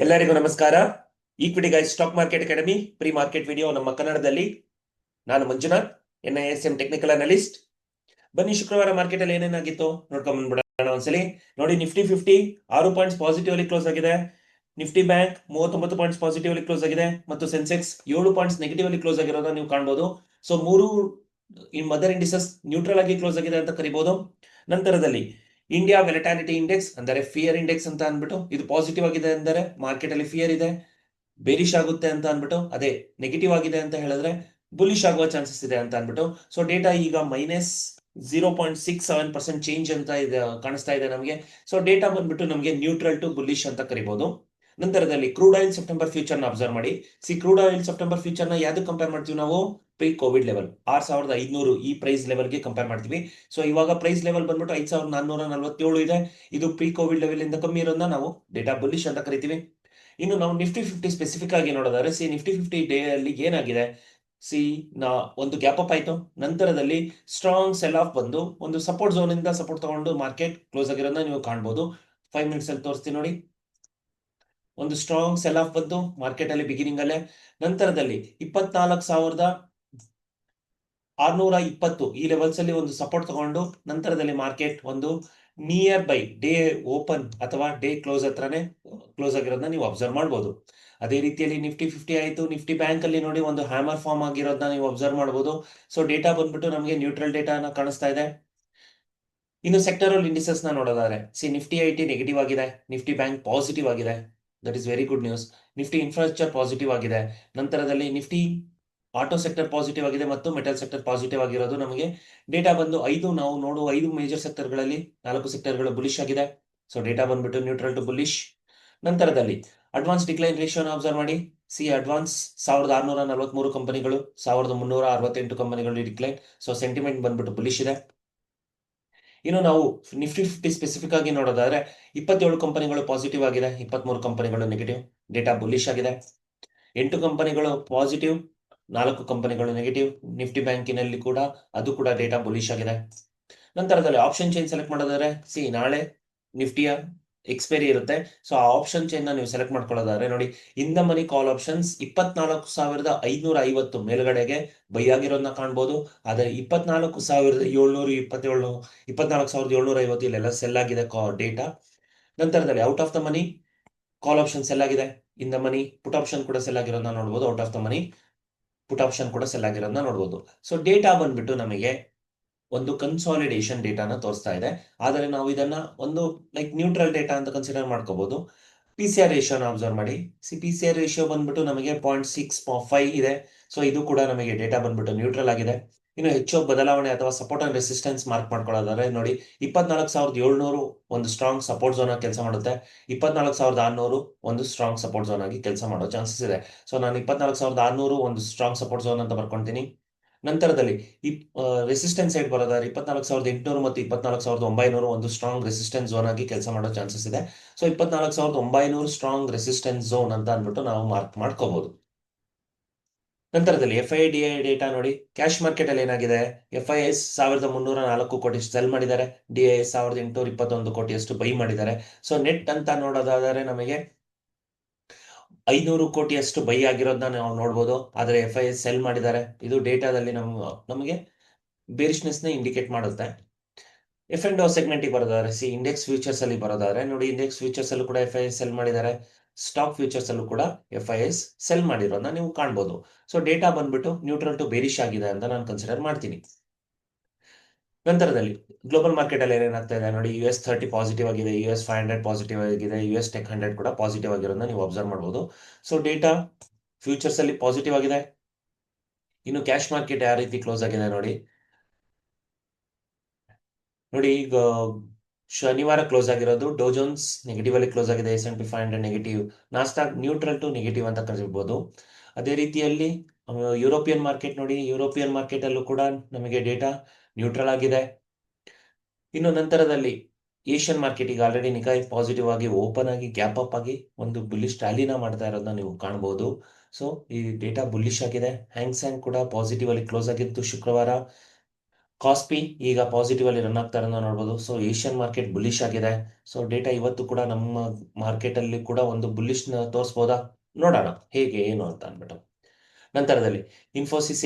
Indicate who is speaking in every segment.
Speaker 1: ಎಲ್ಲರಿಗೂ ನಮಸ್ಕಾರ. Equity guys stock market academy pre market video ನಮ್ಮ ಕನ್ನಡದಲ್ಲಿ. ನಾನು ಮಂಜುನಾಥ್, NISM ಟೆಕ್ನಿಕಲ್ ಅನಲಿಸ್ಟ್. ಬನ್ನಿ, ಶುಕ್ರವಾರ ಮಾರ್ಕೆಟ್ ಅಲ್ಲಿ ಏನೇನಾಗಿತ್ತು ನೋಡ್ಕೊಂಡ್ ಬಂದ್ಬಿಡೋಣ ಒಂದ್ಸಲಿ. ನೋಡಿ, ನಿಫ್ಟಿ 50 6 ಪಾಯಿಂಟ್ಸ್ ಪಾಸಿಟಿವ್ ಅಲ್ಲಿ ಕ್ಲೋಸ್ ಆಗಿದೆ. ನಿಫ್ಟಿ ಬ್ಯಾಂಕ್ 39 ಪಾಯಿಂಟ್ಸ್ ಪಾಸಿಟಿವ್ ಅಲ್ಲಿ ಕ್ಲೋಸ್ ಆಗಿದೆ ಮತ್ತು ಸೆನ್ಸೆಕ್ಸ್ 7 ಪಾಯಿಂಟ್ಸ್ ನೆಗೆಟಿವ್ ಅಲ್ಲಿ ಕ್ಲೋಸ್ ಆಗಿರೋದನ್ನ ನೀವು ಕಾಣಬಹುದು. ಸೊ ಮೂರು ಮದರ್ ಇಂಡಿಸಸ್ ನ್ಯೂಟ್ರಲ್ ಆಗಿ ಕ್ಲೋಸ್ ಆಗಿದೆ ಅಂತ ಕರಿಬಹುದು. ನಂತರದಲ್ಲಿ ಇಂಡಿಯಾ ವೆಲಟಾಲಿಟಿ ಇಂಡೆಕ್ಸ್ ಅಂದರೆ ಫಿಯರ್ ಇಂಡೆಕ್ಸ್ ಅಂತ ಅಂದ್ಬಿಟ್ಟು ಇದು ಪಾಸಿಟಿವ್ ಆಗಿದೆ ಅಂದರೆ ಮಾರ್ಕೆಟ್ ಅಲ್ಲಿ ಫಿಯರ್ ಇದೆ, ಬೇರಿಶ್ ಆಗುತ್ತೆ ಅಂತ ಅಂದ್ಬಿಟ್ಟು. ಅದೇ ನೆಗೆಟಿವ್ ಆಗಿದೆ ಅಂತ ಹೇಳಿದ್ರೆ ಬುಲಿಶ್ ಆಗುವ ಚಾನ್ಸಸ್ ಇದೆ ಅಂತ ಅಂದ್ಬಿಟ್ಟು. ಸೊ ಡೇಟಾ ಈಗ -0.67% ಚೇಂಜ್ ಅಂತ ಇದೆ ಕಾಣಿಸ್ತಾ ಇದೆ ನಮಗೆ. ಸೊ ಡೇಟಾ ಬಂದ್ಬಿಟ್ಟು ನಮಗೆ ನ್ಯೂಟ್ರಲ್ ಟು ಬುಲಿಶ್ ಅಂತ ಕರಿಬಹುದು. ನಂತರದಲ್ಲಿ ಕ್ರೂಡ್ ಆಯಿಲ್ ಸೆಪ್ಟೆಂಬರ್ ಫ್ಯೂಚರ್ ನ ಅಬ್ಸರ್ವ್ ಮಾಡಿ. ಕ್ರೂಡ್ ಆಯಿಲ್ ಸೆಪ್ಟೆಂಬರ್ ಫ್ಯೂಚರ್ ನ ಯಾವ್ದು ಕಂಪೇರ್ ಮಾಡ್ತೀವಿ ನಾವು? ಪ್ರೀ ಕೋವಿಡ್ ಲೆವೆಲ್ 6500 ಈ ಪ್ರೈಸ್ ಲೆವೆಲ್ಗೆ ಕಂಪೇರ್ ಮಾಡ್ತೀವಿ. ಸೊ ಇವಾಗ ಪ್ರೈಸ್ ಲೆವೆಲ್ ಬಂದ್ಬಿಟ್ಟು 5447 ಇದೆ. ಇದು ಪ್ರೀ ಕೋವಿಡ್ ಲೆವೆಲ್ ಇಂದ ಕಮ್ಮಿ ಇರೋದನ್ನ ನಾವು ಡೇಟಾ ಬುಲಿಶ್ ಅಂತ ಕರಿತೀವಿ. ಇನ್ನು ನಾವು ನಿಫ್ಟಿ 50 ಸ್ಪೆಸಿಫಿಕ್ ಆಗಿ ನೋಡೋದಾದ್ರೆ ನಿಫ್ಟಿ 50 ಡೇ ಅಲ್ಲಿ ಏನಾಗಿದೆ, ಒಂದು ಗ್ಯಾಪ್ ಅಪ್ ಆಯ್ತು. ನಂತರದಲ್ಲಿ ಸ್ಟ್ರಾಂಗ್ ಸೆಲ್ ಆಫ್ ಬಂದು ಒಂದು ಸಪೋರ್ಟ್ ಝೋನ್ ಇಂದ ಸಪೋರ್ಟ್ ತಗೊಂಡು ಮಾರ್ಕೆಟ್ ಕ್ಲೋಸ್ ಆಗಿರೋದನ್ನ ನೀವು ಕಾಣಬಹುದು. 5 ಮಿನಿಟ್ಸ್ ಅಲ್ಲಿ ತೋರಿಸ್ತೀನಿ ನೋಡಿ. ಒಂದು ಸ್ಟ್ರಾಂಗ್ ಸೆಲ್ ಆಫ್ ಬಂದು ಮಾರ್ಕೆಟ್ ಅಲ್ಲಿ ಬಿಗಿನಿಂಗ್ ಅಲ್ಲೇ. ನಂತರದಲ್ಲಿ 24,620 ಈ ಲೆವೆಲ್ಸ್ ಅಲ್ಲಿ ಒಂದು ಸಪೋರ್ಟ್ ತಗೊಂಡು ನಂತರದಲ್ಲಿ ಮಾರ್ಕೆಟ್ ಒಂದು ನಿಯರ್ ಬೈ ಡೇ ಓಪನ್ ಅಥವಾ ಡೇ ಕ್ಲೋಸ್ ಹತ್ರನೇ ಕ್ಲೋಸ್ ಆಗಿರೋದನ್ನ ನೀವು ಅಬ್ಸರ್ವ್ ಮಾಡಬಹುದು. ಅದೇ ರೀತಿಯಲ್ಲಿ ನಿಫ್ಟಿ 50 ಆಯ್ತು. ನಿಫ್ಟಿ ಬ್ಯಾಂಕ್ ಅಲ್ಲಿ ನೋಡಿ ಒಂದು ಹ್ಯಾಮರ್ ಫಾರ್ಮ್ ಆಗಿರೋದನ್ನ ನೀವು ಅಬ್ಸರ್ವ್ ಮಾಡಬಹುದು. ಸೊ ಡೇಟಾ ಬಂದ್ಬಿಟ್ಟು ನಮಗೆ ನ್ಯೂಟ್ರಲ್ ಡೇಟಾನ ಕಾಣಿಸ್ತಾ ಇದೆ. ಇನ್ನು ಸೆಕ್ಟರಲ್ ಇಂಡಿಸಸ್ ನ ನೋಡೋದಾದ್ರೆ ನಿಫ್ಟಿ ಐಟಿ ನೆಗೆಟಿವ್ ಆಗಿದೆ, ನಿಫ್ಟಿ ಬ್ಯಾಂಕ್ ಪಾಸಿಟಿವ್ ಆಗಿದೆ. That is very good news. Nifty infrastructure positive ಆಗಿದೆ. ನಂತರದಲ್ಲಿ ನಿಫ್ಟಿ ಆಟೋ ಸೆಕ್ಟರ್ ಪಾಸಿಟಿವ್ ಆಗಿದೆ ಮತ್ತು ಮೆಟಲ್ ಸೆಕ್ಟರ್ ಪಾಸಿಟಿವ್ ಆಗಿರೋದು ನಮಗೆ ಡೇಟಾ ಬಂದು ನಾವು ನೋಡುವ 5 ಮೇಜರ್ ಸೆಕ್ಟರ್ಗಳಲ್ಲಿ 4 ಸೆಕ್ಟರ್ಗಳು ಬುಲಿಶ್ ಆಗಿದೆ. ಸೊ ಡೇಟಾ ಬಂದ್ಬಿಟ್ಟು ನ್ಯೂಟ್ರಲ್ ಟು ಬುಲಿಶ್. ನಂತರದಲ್ಲಿ ಅಡ್ವಾನ್ಸ್ ಡಿಕ್ಲೈನ್ ರೇಷಿಯೋನ ಅಬ್ಸರ್ವ್ ಮಾಡಿ. ಅಡ್ವಾನ್ಸ್ 1643 ಕಂಪನಿಗಳು, 1368 ಕಂಪನಿಗಳು ಡಿಕ್ಲೈನ್. ಸೊ ಸೆಂಟಿಮೆಂಟ್ ಬಂದ್ಬಿಟ್ಟು ಬುಲಿಶ್ ಇದೆ. ಇನ್ನು ನಾವು ನಿಫ್ಟಿ 50 ಸ್ಪೆಸಿಫಿಕ್ ಆಗಿ ನೋಡೋದಾದ್ರೆ 27 ಕಂಪನಿಗಳು ಪಾಸಿಟಿವ್ ಆಗಿದೆ, 23 ಕಂಪನಿಗಳು ನೆಗೆಟಿವ್. ಡೇಟಾ ಬುಲಿಶ್ ಆಗಿದೆ. 8 ಕಂಪನಿಗಳು ಪಾಸಿಟಿವ್, 4 ಕಂಪನಿಗಳು ನೆಗೆಟಿವ್. ನಿಫ್ಟಿ ಬ್ಯಾಂಕಿನಲ್ಲಿ ಕೂಡ ಅದು ಕೂಡ ಡೇಟಾ ಬುಲಿಶ್ ಆಗಿದೆ. ನಂತರದಲ್ಲಿ ಆಪ್ಷನ್ ಚೈನ್ ಸೆಲೆಕ್ಟ್ ಮಾಡೋದಾದ್ರೆ ನಾಳೆ ನಿಫ್ಟಿಯ ಎಕ್ಸ್ಪೈರಿ ಇರುತ್ತೆ. ಸೊ ಆ ಆಪ್ಷನ್ ಚೈನ್ ನೀವು ಸೆಲೆಕ್ಟ್ ಮಾಡ್ಕೊಳ್ಳೋದಾದ್ರೆ ನೋಡಿ, in the money call options 24,550 ಮೇಲ್ಗಡೆಗೆ ಬೈ ಆಗಿರೋದನ್ನ ಕಾಣ್ಬೋದು. ಆದರೆ 24,727 24,750 ಇಲ್ಲೆಲ್ಲ ಸೆಲ್ ಆಗಿದೆ ಡೇಟಾ. ನಂತರದಲ್ಲಿ out of the money call option sell ಆಗಿದೆ. In the money put option ಕೂಡ ಸೆಲ್ ಆಗಿರೋದನ್ನ ನೋಡ್ಬೋದು. Out of the money put option ಕೂಡ ಸೆಲ್ ಆಗಿರೋದನ್ನ ನೋಡ್ಬೋದು. ಸೊ ಡೇಟಾ ಬಂದ್ಬಿಟ್ಟು ನಮಗೆ ಒಂದು ಕನ್ಸಾಲಿಡೇಷನ್ ಡೇಟಾನ ತೋರಿಸ್ತಾ ಇದೆ. ಆದರೆ ನಾವು ಇದನ್ನ ಒಂದು ನ್ಯೂಟ್ರಲ್ ಡೇಟಾ ಅಂತ ಕನ್ಸಿಡರ್ ಮಾಡ್ಕೋಬಹುದು. PCR ರೇಷಿಯೋನ ಅಬ್ಸರ್ವ್ ಮಾಡಿ. PCR ರೇಷಿಯೋ ಬಂದ್ಬಿಟ್ಟು ನಮಗೆ 0.65 ಇದೆ. ಸೊ ಇದು ಕೂಡ ನಮಗೆ ಡೇಟಾ ಬಂದ್ಬಿಟ್ಟು ನ್ಯೂಟ್ರಲ್ ಆಗಿದೆ. ಇನ್ನು ಹೆಚ್ಚು ಬದಲಾವಣೆ ಅಥವಾ ಸಪೋರ್ಟ್ ಅಂಡ್ ರೆಸಿಸ್ಟೆನ್ಸ್ ಮಾರ್ಕ್ ಮಾಡ್ಕೊಳ್ಳೋದಾದ್ರೆ ನೋಡಿ, 24,700 ಒಂದು ಸ್ಟ್ರಾಂಗ್ ಸಪೋರ್ಟ್ ಝೋನ್ ಆಗಿ ಕೆಲಸ ಮಾಡುತ್ತೆ. 24,600 ಒಂದು ಸ್ಟ್ರಾಂಗ್ ಸಪೋರ್ಟ್ ಝೋನ್ ಆಗಿ ಕೆಲಸ ಮಾಡೋ ಚಾನ್ಸಸ್ ಇದೆ. ಸೊ ನಾನು 24,600 ಒಂದು ಸ್ಟ್ರಾಂಗ್ ಸಪೋರ್ಟ್ ಝೋನ್ ಅಂತ ಬರ್ಕೊಂತೀನಿ. ನಂತರದಲ್ಲಿ ಈ ರೆಸಿಸ್ಟೆನ್ಸ್ ಸೈಡ್ ಬರೋದಾದ್ರೆ 24,800 ಮತ್ತು 24,900 ಒಂದು ಸ್ಟ್ರಾಂಗ್ ರೆಸಿಸ್ಟೆನ್ಸ್ ಝೋನ್ ಆಗಿ ಕೆಲಸ ಮಾಡೋ ಚಾನ್ಸಸ್ ಇದೆ. ಸೊ 24,900 ಸ್ಟ್ರಾಂಗ್ ರೆಸಿಸ್ಟೆನ್ಸ್ ಝೋನ್ ಅಂತ ಅಂದ್ಬಿಟ್ಟು ನಾವು ಮಾರ್ಕ್ ಮಾಡ್ಕೋಬಹುದು. ನಂತರದಲ್ಲಿ FIDI ಡೇಟಾ ನೋಡಿ. ಕ್ಯಾಶ್ ಮಾರ್ಕೆಟ್ ಅಲ್ಲಿ ಏನಾಗಿದೆ, FIS 1,304 ಕೋಟಿ ಸೆಲ್ ಮಾಡಿದ್ದಾರೆ, DIS 1,821 ಕೋಟಿಯಷ್ಟು ಬೈ ಮಾಡಿದ್ದಾರೆ. ಸೊ ನೆಟ್ ಅಂತ ನೋಡೋದಾದರೆ ನಮಗೆ 500 ಕೋಟಿಯಷ್ಟು ಬೈ ಆಗಿರೋದನ್ನ ನಾವು ನೋಡ್ಬೋದು. ಆದರೆ FIS ಸೆಲ್ ಮಾಡಿದ್ದಾರೆ. ಇದು ಡೇಟಾದಲ್ಲಿ ನಮಗೆ ಬೇರಿಶ್ನೆಸ್ ನ ಇಂಡಿಕೇಟ್ ಮಾಡುತ್ತೆ. F&O ಸೆಗ್ಮೆಂಟ್ ಬರೋದಾದ್ರೆ ಇಂಡೆಕ್ಸ್ ಫ್ಯೂಚರ್ಸ್ ಅಲ್ಲಿ ಬರೋದಾದ್ರೆ ನೋಡಿ, ಇಂಡೆಕ್ಸ್ ಫ್ಯೂಚರ್ಸ್ ಅಲ್ಲೂ ಕೂಡ FIS ಸೆಲ್ ಮಾಡಿದ್ದಾರೆ. ಸ್ಟಾಕ್ ಫ್ಯೂಚರ್ಸ್ ಅಲ್ಲೂ ಕೂಡ FIS ಸೆಲ್ ಮಾಡಿರೋದನ್ನ ನೀವು ಕಾಣ್ಬೋದು. ಸೊ ಡೇಟಾ ಬಂದ್ಬಿಟ್ಟು ನ್ಯೂಟ್ರಲ್ ಟು ಬೇರಿಶ್ ಆಗಿದೆ ಅಂತ ನಾನು ಕನ್ಸಿಡರ್ ಮಾಡ್ತೀನಿ. ನಂತರದಲ್ಲಿ ಗ್ಲೋಬಲ್ ಮಾರ್ಕೆಟ್ ಅಲ್ಲಿ ಏನೇನಾಗ್ತಾ ಇದೆ ನೋಡಿ, US 30 ಪಾಸಿಟಿವ್ ಆಗಿದೆ, US 500 ಪಾಸಿಟಿವ್ ಆಗಿದೆ, US ಟೆಕ್ 100 ಕೂಡ ಪಾಸಿಟಿವ್ ಆಗಿರೋದನ್ನ ನೀವು ಅಬ್ಸರ್ವ್ ಮಾಡಬಹುದು. ಸೊ ಡೇಟಾ ಫ್ಯೂಚರ್ಸ್ ಅಲ್ಲಿ ಪಾಸಿಟಿವ್ ಆಗಿದೆ. ಇನ್ನು ಕ್ಯಾಶ್ ಮಾರ್ಕೆಟ್ ಯಾವ ರೀತಿ ಕ್ಲೋಸ್ ಆಗಿದೆ ನೋಡಿ. ಈಗ ಶನಿವಾರ ಕ್ಲೋಸ್ ಆಗಿರೋದು ಡೋ ಜೋನ್ಸ್ ನೆಗೆಟಿವ್ ಅಲ್ಲಿ ಕ್ಲೋಸ್ ಆಗಿದೆ, S&P 500 negative, Nasdaq neutral to negative ಅಂತ ಕರಿಬಹುದು. ಅದೇ ರೀತಿಯಲ್ಲಿ ಯುರೋಪಿಯನ್ ಮಾರ್ಕೆಟ್ ನೋಡಿ, ಯುರೋಪಿಯನ್ ಮಾರ್ಕೆಟ್ ಅಲ್ಲೂ ಕೂಡ ನಮಗೆ ಡೇಟಾ ನ್ಯೂಟ್ರಲ್ ಆಗಿದೆ. ಇನ್ನು ನಂತರದಲ್ಲಿ ಏಷ್ಯನ್ ಮಾರ್ಕೆಟ್ ಈಗ ಆಲ್ರೆಡಿ ನಿಕಾಯ್ ಪಾಸಿಟಿವ್ ಆಗಿ ಓಪನ್ ಆಗಿ ಗ್ಯಾಪ್ ಅಪ್ ಆಗಿ ಒಂದು ಬುಲ್ಲಿಶ್ ರ್ಯಾಲಿನ ಮಾಡ್ತಾ ಇರೋದನ್ನ ನೀವು ಕಾಣಬಹುದು. ಸೊ ಈ ಡೇಟಾ ಬುಲ್ಲಿಶ್ ಆಗಿದೆ. ಹ್ಯಾಂಗ್ ಕೂಡ ಪಾಸಿಟಿವ್ ಅಲ್ಲಿ ಕ್ಲೋಸ್ ಆಗಿತ್ತು ಶುಕ್ರವಾರ. ಕಾಸ್ಪಿ ಈಗ ಪಾಸಿಟಿವ್ ಅಲ್ಲಿ ರನ್ ಆಗ್ತಾ ಇರೋದನ್ನ ನೋಡ್ಬೋದು. ಸೊ ಏಷ್ಯನ್ ಮಾರ್ಕೆಟ್ ಬುಲಿಶ್ ಆಗಿದೆ. ಸೊ ಡೇಟಾ ಇವತ್ತು ಕೂಡ ನಮ್ಮ ಮಾರ್ಕೆಟ್ ಅಲ್ಲಿ ಕೂಡ ಒಂದು ಬುಲಿಶ್ ತೋರಿಸ್ಬೋದಾ, ನೋಡೋಣ ಹೇಗೆ ಏನು ಅಂತ ಅಂದ್ಬಿಟ್ಟು. ನಂತರದಲ್ಲಿ ಇನ್ಫೋಸಿಸ್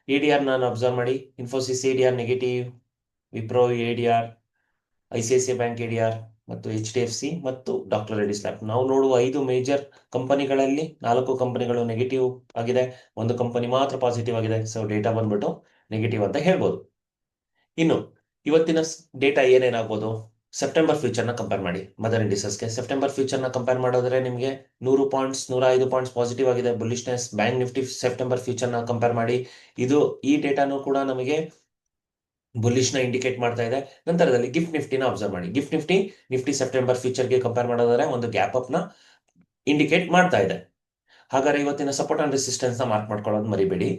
Speaker 1: ಎಡಿಆರ್ ನಾನು ಅಬ್ಸರ್ವ್ ಮಾಡಿ, Infosys ADR negative, Wipro ADR, ICICI bank ADR ಮತ್ತು HDFC ಮತ್ತು ಡಾಕ್ಟರ್ ರೆಡ್ಡಿಸ್ ಲ್ಯಾಬ್. ನಾವು ನೋಡುವ 5 ಮೇಜರ್ ಕಂಪನಿಗಳಲ್ಲಿ 4 ಕಂಪನಿಗಳು ನೆಗೆಟಿವ್ ಆಗಿದೆ, ಒಂದು ಕಂಪನಿ ಮಾತ್ರ ಪಾಸಿಟಿವ್ ಆಗಿದೆ. ಸೊ ಡೇಟಾ ಬಂದ್ಬಿಟ್ಟು ನೆಗೆಟಿವ್ ಅಂತ ಹೇಳ್ಬೋದು. ಇನ್ನು ಇವತ್ತಿನ ಡೇಟಾ ಏನೇನಾಗ್ಬೋದು, ಸೆಪ್ಟೆಂಬರ್ ಫ್ಯೂಚರ್ನ ಕಂಪೇರ್ ಮಾಡಿ ಮದರ್ ಇಂಡಿಸಸ್ಗೆ. ಸೆಪ್ಟೆಂಬರ್ ಫ್ಯೂಚರ್ನ ಕಂಪೇರ್ ಮಾಡೋದ್ರೆ ನಿಮಗೆ 100 ಪಾಯಿಂಟ್ಸ್ 105 ಪಾಯಿಂಟ್ಸ್ ಪಾಸಿಟಿವ್ ಆಗಿದೆ ಬುಲಿಶ್ನೆಸ್. ಬ್ಯಾಂಕ್ ನಿಫ್ಟಿ ಸೆಪ್ಟೆಂಬರ್ ಫ್ಯೂಚರ್ನ ಕಂಪೇರ್ ಮಾಡಿ, ಇದು ಈ ಡೇಟಾನು ಕೂಡ ನಮಗೆ ಬುಲಿಶ್ನ ಇಂಡಿಕೇಟ್ ಮಾಡ್ತಾ ಇದೆ. ನಂತರದಲ್ಲಿ ಗಿಫ್ಟ್ ನಿಫ್ಟಿನ ಅಬ್ಸರ್ವ್ ಮಾಡಿ. ಗಿಫ್ಟ್ ನಿಫ್ಟಿ ಸೆಪ್ಟೆಂಬರ್ ಫ್ಯೂಚರ್ಗೆ ಕಂಪೇರ್ ಮಾಡೋದಾದ್ರೆ ಒಂದು ಗ್ಯಾಪ್ ಅಪ್ನ ಇಂಡಿಕೇಟ್ ಮಾಡ್ತಾ ಇದೆ. ಹಾಗಾದ್ರೆ ಇವತ್ತಿನ ಸಪೋರ್ಟ್ ಅಂಡ್ ರೆಸಿಸ್ಟೆನ್ಸ್ ನ ಮಾರ್ಕ್ ಮಾಡ್ಕೊಳ್ಳೋದು ಮರಿಬೇಡಿ.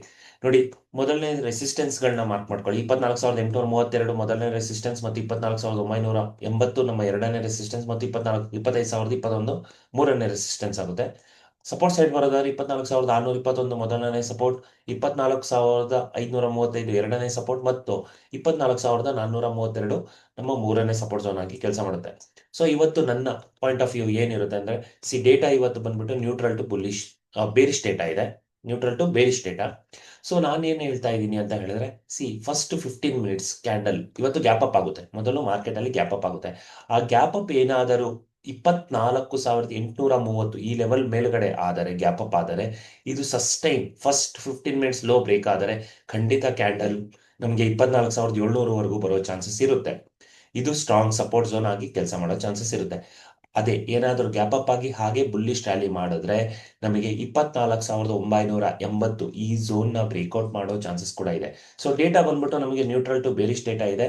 Speaker 1: ನೋಡಿ, ಮೊದಲನೇ ರೆಸಿಸ್ಟೆನ್ಸ್ ಗಳನ್ನ ಮಾರ್ಕ್ ಮಾಡ್ಕೊಳ್ಳಿ. 24,832 ಮೊದಲನೇ ರೆಸಿಸ್ಟೆನ್ಸ್ ಮತ್ತು 24,980 ನಮ್ಮ ಎರಡನೇ ರೆಸಿಸ್ಟೆನ್ಸ್ ಮತ್ತು 25,021 ಮೂರನೇ ರೆಸಿಸ್ಟೆನ್ಸ್ ಆಗುತ್ತೆ. ಸಪೋರ್ಟ್ ಸೈಡ್ ಬರೋದಾದ್ರೆ 24,621 ಮೊದಲನೇ ಸಪೋರ್ಟ್, 24,535 ಎರಡನೇ ಸಪೋರ್ಟ್ ಮತ್ತು 24,432 ನಮ್ಮ ಮೂರನೇ ಸಪೋರ್ಟ್ ಝೋನ್ ಆಗಿ ಕೆಲಸ ಮಾಡುತ್ತೆ. ಸೊ ಇವತ್ತು ನನ್ನ ಪಾಯಿಂಟ್ ಆಫ್ ವ್ಯೂ ಏನಿರುತ್ತೆ ಅಂದ್ರೆ, ಡೇಟಾ ಇವತ್ತು ಬಂದ್ಬಿಟ್ಟು neutral to bullish bearish data ಇದೆ, neutral to bearish data. So ನಾನೇನು ಹೇಳ್ತಾ ಇದ್ದೀನಿ ಅಂತ ಹೇಳಿದ್ರೆ, ಫಸ್ಟ್ 15 ಮಿನಿಟ್ಸ್ ಕ್ಯಾಂಡಲ್ ಇವತ್ತು ಗ್ಯಾಪ್ ಅಪ್ ಆಗುತ್ತೆ. ಮೊದಲು ಮಾರ್ಕೆಟ್ ಅಲ್ಲಿ ಗ್ಯಾಪ್ ಅಪ್ ಆಗುತ್ತೆ. ಆ ಗ್ಯಾಪ್ ಅಪ್ ಏನಾದರೂ 24,830 ಈ ಲೆವೆಲ್ ಮೇಲ್ಗಡೆ ಆದರೆ, ಗ್ಯಾಪ್ ಅಪ್ ಆದರೆ, ಇದು sustain first 15 minutes low break ಆದರೆ ಖಂಡಿತ ಕ್ಯಾಂಡಲ್ ನಮಗೆ 24,700ವರೆಗೂ ಬರೋ ಚಾನ್ಸಸ್ ಇರುತ್ತೆ. ಇದು ಸ್ಟ್ರಾಂಗ್ ಸಪೋರ್ಟ್ ಝೋನ್ ಆಗಿ ಕೆಲಸ ಮಾಡೋ ಚಾನ್ಸಸ್ ಇರುತ್ತೆ. ಅದೇ ಏನಾದರೂ ಗ್ಯಾಪ್ ಅಪ್ ಆಗಿ ಹಾಗೆ ಬುಲ್ಲಿಶ್ ರ್ಯಾಲಿ ಮಾಡಿದ್ರೆ ನಮಗೆ 24,980 ಈ ಝೋನ್ ನ ಬ್ರೇಕ್ಔಟ್ ಮಾಡೋ ಚಾನ್ಸಸ್ ಕೂಡ ಇದೆ. ಸೊ ಡೇಟಾ ಬಂದ್ಬಿಟ್ಟು ನಮಗೆ ನ್ಯೂಟ್ರಲ್ ಟು ಬೇರಿಶ್ ಡೇಟಾ ಇದೆ.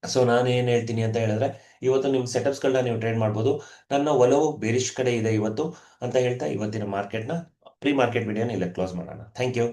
Speaker 1: ಸೊ ನಾನು ಏನ್ ಹೇಳ್ತೀನಿ ಅಂತ ಹೇಳಿದ್ರೆ, ಇವತ್ತು ನಿಮ್ಮ ಸೆಟಪ್ಸ್ಗಳನ್ನ ನೀವು ಟ್ರೇಡ್ ಮಾಡ್ಬೋದು. ನನ್ನ ಒಲವು ಬೇರಿಶ್ ಕಡೆ ಇದೆ ಇವತ್ತು ಅಂತ ಹೇಳ್ತಾ ಇವತ್ತಿನ ಮಾರ್ಕೆಟ್ನ ಪ್ರೀ ಮಾರ್ಕೆಟ್ ವಿಡಿಯೋನ ಇಲ್ಲೇ ಕ್ಲೋಸ್ ಮಾಡೋಣ. Thank you.